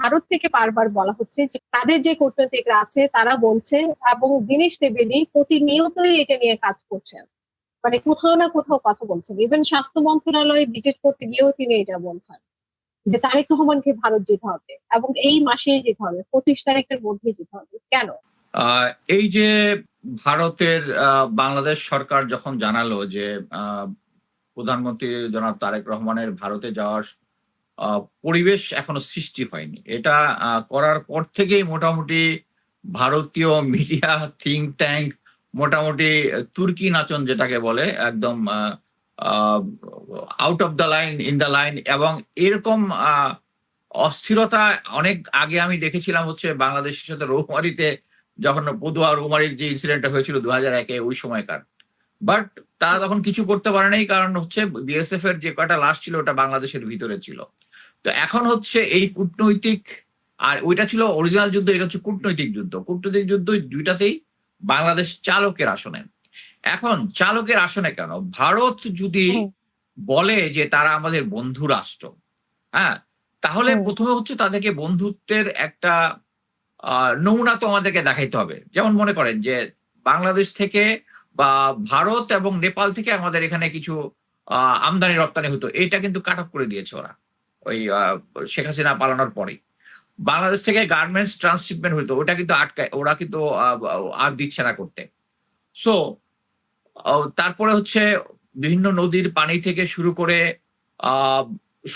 ভারত থেকে বারবার বলা হচ্ছে যে তাদের যে কূটনীতিকরা আছে তারা বলছে, এবং দীনেশ ত্রিবেদী প্রতিনিয়তই এটা নিয়ে কাজ করছেন, মানে কোথাও না কোথাও কথা বলছেন। ইভেন স্বাস্থ্য মন্ত্রণালয়ে ভিজিট করতে গিয়েও তিনি এটা বলছেন যে তারেক রহমানকে ভারত যেতে হবে এবং এই মাসেই যেতে হবে, 25 তারিখের মধ্যে যেতে হবে। কেন? এই যে ভারতের বাংলাদেশ সরকার যখন জানালো যে প্রধানমন্ত্রী জনাব তারেক রহমানের ভারতে যাওয়ার পরিবেশ এখনো সৃষ্টি হয়নি, এটা করার পর থেকেই মোটামুটি ভারতীয় মিডিয়া থিঙ্ক ট্যাঙ্ক মোটামুটি তুর্কি নাচন যেটাকে বলে একদম out of the line in the line, এবং এরকম অস্থিরতা অনেক আগে আমি দেখেছিলাম হচ্ছে বাংলাদেশের সাথে রৌমারিতে, যখন পদুয়া রৌমারির যে ইনসিডেন্টটা হয়েছিল 2001-এ ওই সময়কার। বাট তারা তখন কিছু করতে পারে নাই, কারণ হচ্ছে বিএসএফ এর যে কয়টা লাশ ছিল ওটা বাংলাদেশের ভিতরে ছিল। তো এখন হচ্ছে এই কূটনৈতিক, আর ওইটা ছিল অরিজিনাল যুদ্ধ, এটা হচ্ছে কূটনৈতিক যুদ্ধ। কূটনৈতিক যুদ্ধ দুইটাতেই বাংলাদেশ চালকের আসনে। এখন চালকের আসনে কেন? ভারত যদি বলে যে তারা আমাদের বন্ধু রাষ্ট্র, হ্যাঁ, তাহলে প্রথমে হচ্ছে তাদেরকে বন্ধুত্বের একটা নমুনা তো আমাদেরকে দেখাইতে হবে। যেমন মনে করেন যে বাংলাদেশ থেকে বা ভারত এবং নেপাল থেকে আমাদের এখানে কিছু আমদানি রপ্তানি হতো, এটা কিন্তু কাট অফ করে দিয়েছে ওরা ওই শেখ হাসিনা পালানোর পরে। বাংলাদেশ থেকে গার্মেন্টস ট্রান্সশিপমেন্ট হতো, ওটা কিন্তু আটকায়, ওরা কিন্তু আর দিচ্ছে না করতে। সো তারপরে হচ্ছে বিভিন্ন নদীর পানি থেকে শুরু করে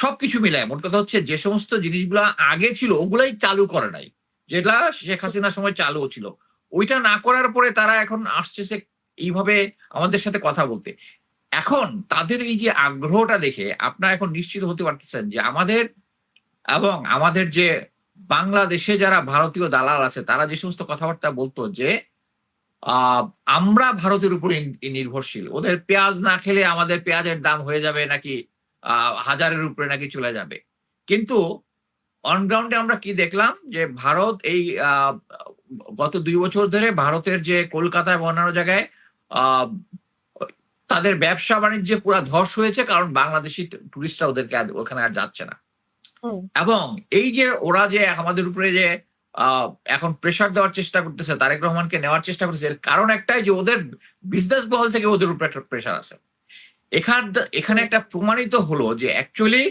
সবকিছু মিলায় মোট কথা হচ্ছে যে সমস্ত জিনিসগুলো আগে ছিল ওগুলাই চালু করে নাই, যেটা শেখ হাসিনার সময় চালু ছিল। ওইটা না করার পরে তারা এখন আসছে এইভাবে আমাদের সাথে কথা বলতে। এখন তাদের এই যে আগ্রহটা দেখে আপনারা এখন নিশ্চিত হতে পারতেছেন যে আমাদের এবং আমাদের যে বাংলাদেশে যারা ভারতীয় দালাল আছে তারা যে সমস্ত কথাবার্তা বলতো যে আমরা ভারতের উপরে নির্ভরশীল, ওদের পেঁয়াজ না খেলে আমাদের পেঁয়াজের দাম হয়ে যাবে নাকি 1000-এর উপরে নাকি চলে যাবে। কিন্তু অনগ্রাউন্ডে আমরা কি দেখলাম যে ভারত এই গত 2 বছর ধরে ভারতের যে কলকাতা এবং অন্যান্য জায়গায় তাদের ব্যবসা বাণিজ্যে পুরো ধস হয়েছে, কারণ বাংলাদেশি টুরিস্টরা ওদেরকে ওখানে আর যাচ্ছে না। এবং এই যে ওরা যে আমাদের উপরে যে এখন প্রেশার দেওয়ার চেষ্টা করতেছে, তারেক রহমানকে নেওয়ার চেষ্টা করতেছে, এর কারণ একটাই যে ওদের বিজনেস মহল থেকে ওদের উপরে একটা প্রেশার আছে। এখানে একটা প্রমাণিত হলো যে অ্যাকচুয়ালি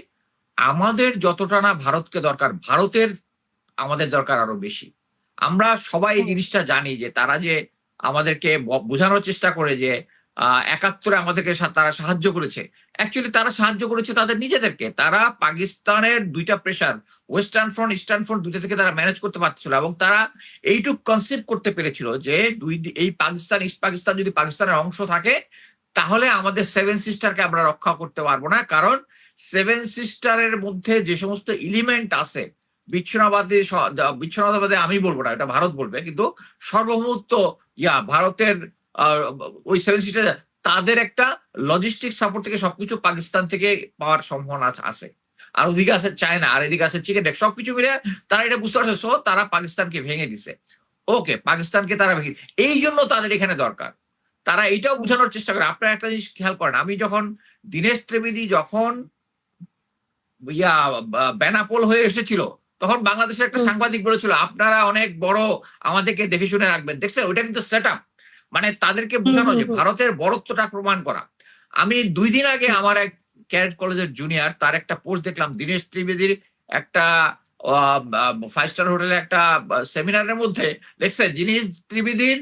আমাদের যতটা না ভারতকে দরকার, ভারতের আমাদের দরকার আরো বেশি। আমরা সবাই এই জিনিসটা জানি যে তারা যে আমাদেরকে বোঝানোর চেষ্টা করে যে 71-এ আমাদেরকে তারা সাহায্য করেছে, অ্যাকচুয়ালি তারা সাহায্য করেছে তাদের নিজেদেরকে। তারা পাকিস্তানের দুইটা pressure, western front eastern front দুইটা থেকে তারা ম্যানেজ করতে পারছিল, এবং তারা এইটুক কনসেপ্ট করতে পেরেছিল যে এই পাকিস্তান ইস্ট পাকিস্তান যদি পাকিস্তানের অংশ থাকে তাহলে আমাদের 7 সিস্টারকে আমরা রক্ষা করতে পারবো না, কারণ 7 সিস্টারের মধ্যে যে সমস্ত এলিমেন্ট আছে বিচ্ছিন্নতাবাদী আমি বলবো না, এটা ভারত বলবে, কিন্তু সর্বমুক্ত ভারতের ওই 7 সিস্টার তাদের একটা লজিস্টিক সাপোর্ট থেকে সবকিছু পাকিস্তান থেকে পাওয়ার সম্ভাবনা আছে। আর ওদিকে আছে চায়না, আর এদিকে আছে চিকেন টেক, সবকিছু মিলে তারা এটা বুঝতে পারছে। সো তারা পাকিস্তানকে ভেঙে দিছে। ওকে, পাকিস্তানকে তারা ভেঙে, এই জন্য তাদের এখানে দরকার। তারা এইটাও বোঝানোর চেষ্টা করে। আপনারা একটা জিনিস খেয়াল করেন, আমি যখন দীনেশ ত্রিবেদী যখন বেনাপোল হয়ে এসেছিল তখন বাংলাদেশের একটা সাংবাদিক বলেছিল আপনারা অনেক বড়, আমাদেরকে দেখে শুনে রাখবেন। দেখছেন, ওইটা কিন্তু সেট আপ, মানে তাদেরকে বোঝানো যে ভারতের বড়ত্বটা প্রমাণ করা। আমি 2 দিন আগে আমার এক ক্যাডেট কলেজের জুনিয়র তার একটা পোস্ট দেখলাম, দীনেশ ত্রিবেদীর একটা 5 স্টার হোটেলে একটা সেমিনারের মধ্যে দেখছে দীনেশ ত্রিবেদীর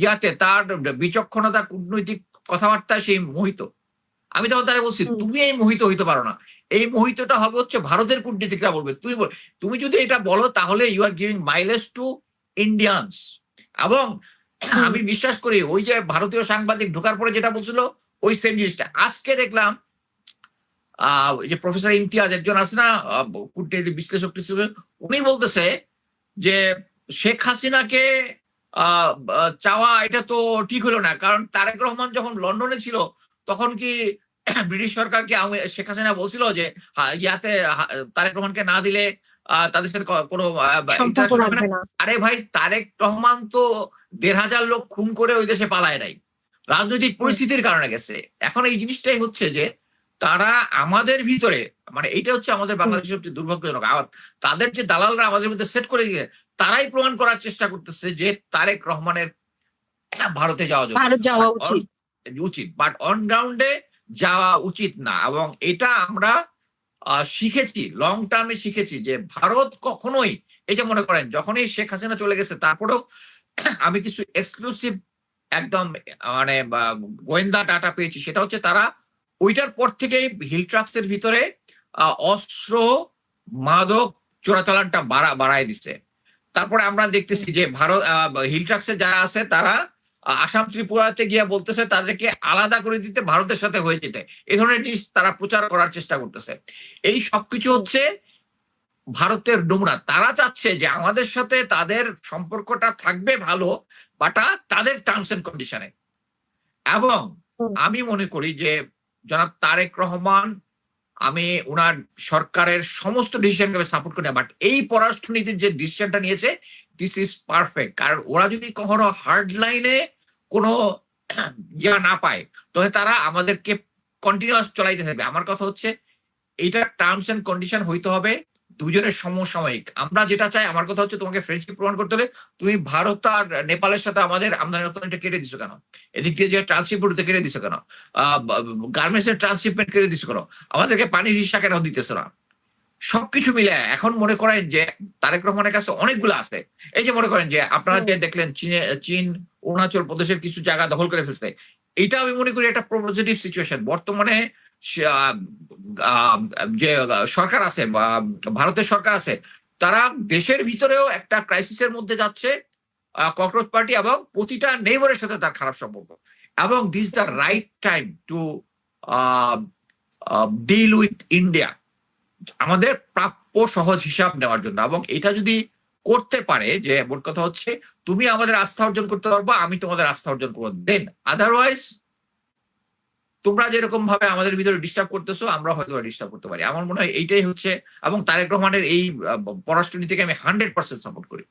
ইয়াতে তার বিচক্ষণতা কূটনৈতিক কথাবার্তায় সেই মোহিত। আমি তখন তারা বলছি তুমি এই মোহিত হইতে পারো না, এই মোহিতটা হবে হচ্ছে ভারতের কূটনীতিকরা বলবে। তুমি যদি এটা বলো তাহলে you are giving mileage to Indians. এবং আমি বিশ্বাস করি ওই যে ভারতীয় সাংবাদিক ঢোকার পরে যেটা বলছিল ওই সেম জিনিসটা আজকে দেখলাম যে প্রফেসর ইমতিয়াজ একজন আছে না কূটনীতি বিশ্লেষক হিসেবে, উনি বলতেছে যে শেখ হাসিনাকে চাওয়া এটা তো ঠিক হলো না, কারণ তারেক রহমান যখন লন্ডনে ছিল তখন কি ব্রিটিশ সরকারকে শেখ হাসিনা বলছিল যে ইয়াতে তারেক রহমানকে না দিলে তাদের সাথে কোনো ইন্টারাকশন হবে না। আরে ভাই, তারেক রহমান তো 1,500 লোক খুন করে ওই দেশে পালায় নাই, রাজনৈতিক পরিস্থিতির কারণে গেছে। এখন এই জিনিসটাই হচ্ছে যে তারা আমাদের ভিতরে, মানে এইটা হচ্ছে আমাদের বাংলাদেশের সবচেয়ে দুর্ভাগ্যজনক। তাদের যে দালালরা আমাদের মধ্যে সেট করে দিয়ে তারাই প্রমাণ করার চেষ্টা করতেছে যে তারেক রহমানের ভারতে যাওয়া যোগ্য, ভারত যাওয়া উচিত। উচিত, বাট অন গ্রাউন্ডে যাওয়া উচিত না। এবং এটা আমরা শিখেছি, লং টার্মে শিখেছি যে ভারত কখনোই, এই যে মনে করেন যখনই শেখ হাসিনা চলে গেছে তারপরেও আমি কিছু এক্সক্লুসিভ একদম মানে গোয়েন্দা ডাটা পেয়েছি, সেটা হচ্ছে তারা ওইটার পর থেকেই হিল ট্রাক্স এর ভিতরে অস্ত্র, মাদক চোরাচালানটা বাড়ায় দিচ্ছে। তারপরে আমরা দেখতেছি যে ভারত হিল ট্রাক্সে যারা আছে তারা আসাম ত্রিপুরাতে গিয়ে বলতেছে তাদেরকে আলাদা করে দিতে, ভারতের সাথে হয়ে যেতে, এই ধরনের জিনিস তারা প্রচার করার চেষ্টা করতেছে। এই সবকিছু হচ্ছে ভারতের নমুনা। তারা চাচ্ছে যে আমাদের সাথে তাদের সম্পর্কটা থাকবে ভালো, বাটা তাদের টার্মস এন্ড কন্ডিশনে। এবং আমি মনে করি যে জনাব তারেক রহমান, আমি ওনার সরকারের সমস্ত ডিসিশনকে সাপোর্ট করি না, বাট এই পররাষ্ট্রনীতির যে ডিসিশনটা নিয়েছে দিস ইজ পারফেক্ট। কারণ ওরা যদি কখনো হার্ড লাইনে কোনো ইয়া না পায় তাহলে তারা আমাদেরকে কন্টিনিউয়াস চলাইতে থাকবে। আমার কথা হচ্ছে এইটার টার্মস এন্ড কন্ডিশন হইতে হবে দুজনের সমসাময়িক। আমরা যেটা চাই, আমার কথা হচ্ছে তোমাকে ফ্রেন্ডশিপ প্রমাণ করতে হলে তুমি ভারত আর নেপালের সাথে আমাদের আমদানি রপ্তানিটা কেটে দিছো কেন? এদিক দিয়ে যে ট্রান্সশিপমেন্ট কেটে দিছো কেন? গার্মেন্টস এর ট্রান্সশিপমেন্ট কেটে দিছো কেন? আমাদেরকে পানির হিসা কেন দিতেছো না? সবকিছু মিলে এখন মনে করেন যে তারেক রহমানের কাছে অনেকগুলো আছে। এই যে মনে করেন যে আপনারা যে দেখলেন চীন অরুণাচল প্রদেশের কিছু জায়গা দখল করে ফেলছে, এটা আমি মনে করি একটা পজিটিভ সিচুয়েশন। বর্তমানে যে সরকার আছে বা ভারতের সরকার আছে, তারা দেশের ভিতরেও একটা ক্রাইসিসের মধ্যে যাচ্ছে, ককরোচ পার্টি এবং প্রতিটা নেইবারের সাথে তার খারাপ সম্পর্ক। এবং this the right time to deal with India, আমাদের প্রাপ্য সহজ হিসাব নেওয়ার জন্য। এবং এটা যদি করতে পারে, যে মোট কথা হচ্ছে তুমি আমাদের আস্থা অর্জন করতে পারবো, আমি তোমাদের আস্থা অর্জন করবো, দেন আদারওয়াইজ তোমরা যেরকম ভাবে আমাদের ভিতরে ডিস্টার্ব করতেছো আমরা হয়তো ডিস্টার্ব করতে পারি। আমার মনে হয় এইটাই হচ্ছে, এবং তারেক রহমানের এই পররাষ্ট্রনীতিকে আমি 100% সাপোর্ট করি।